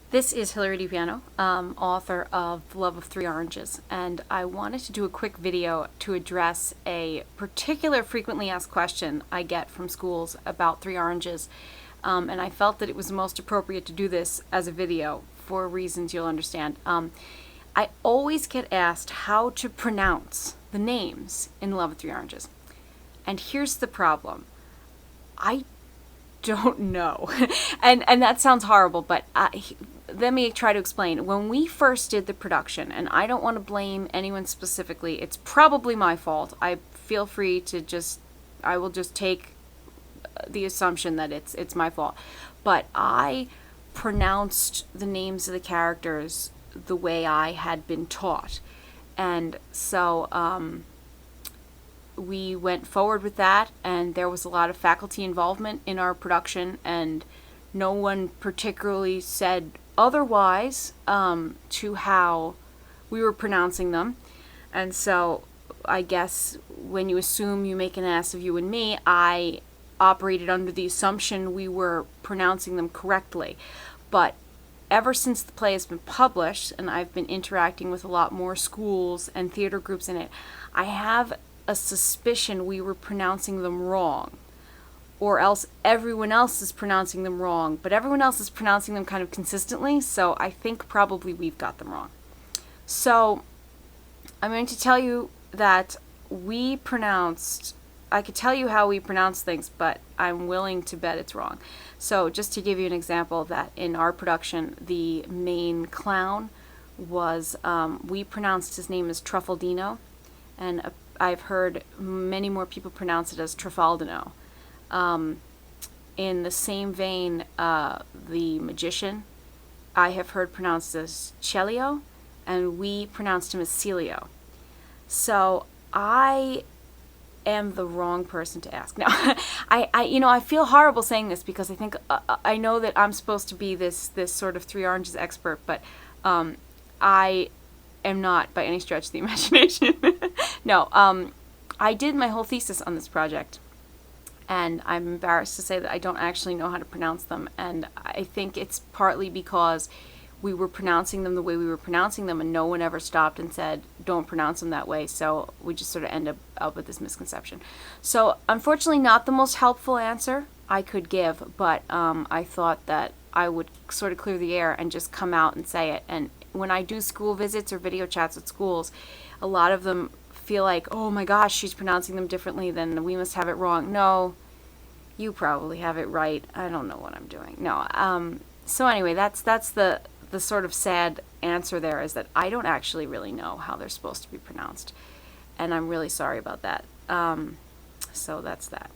This is Hilary DePiano, author of Love of Three Oranges, and I wanted to do a quick video to address a particular frequently asked question I get from schools about Three Oranges, and I felt that it was most appropriate to do this as a video for reasons you'll understand. I always get asked how to pronounce the names in Love of Three Oranges, and here's the problem. I don't know. and that sounds horrible, but let me try to explain. When we first did the production, and I don't want to blame anyone specifically, it's probably my fault. I feel free to I will just take the assumption that it's my fault. But I pronounced the names of the characters the way I had been taught. And so, we went forward with that, and there was a lot of faculty involvement in our production, and no one particularly said otherwise to how we were pronouncing them. And so I guess when you assume you make an ass of you and me, I operated under the assumption we were pronouncing them correctly. But ever since the play has been published, and I've been interacting with a lot more schools and theater groups in it, I have a suspicion we were pronouncing them wrong, or else everyone else is pronouncing them wrong, but everyone else is pronouncing them kind of consistently, so I think probably we've got them wrong. So I'm going to tell you that I could tell you how we pronounce things, but I'm willing to bet it's wrong. So just to give you an example, that in our production, the main clown was, we pronounced his name as Truffaldino, and I've heard many more people pronounce it as Trafaldino. In the same vein, the magician, I have heard pronounced as Celio, and we pronounced him as Celio. So I am the wrong person to ask. Now, I feel horrible saying this, because I think I know that I'm supposed to be this sort of Three Oranges expert, but I am not by any stretch of the imagination. No, I did my whole thesis on this project, and I'm embarrassed to say that I don't actually know how to pronounce them, and I think it's partly because we were pronouncing them the way we were pronouncing them, and no one ever stopped and said, don't pronounce them that way, so we just sort of end up with this misconception. So, unfortunately, not the most helpful answer I could give, but I thought that I would sort of clear the air and just come out and say it. And when I do school visits or video chats at schools, a lot of them feel like, oh my gosh, she's pronouncing them differently, then we must have it wrong. No, you probably have it right. I don't know what I'm doing. No. So anyway, that's the sort of sad answer there, is that I don't actually really know how they're supposed to be pronounced, and I'm really sorry about that. So that's that.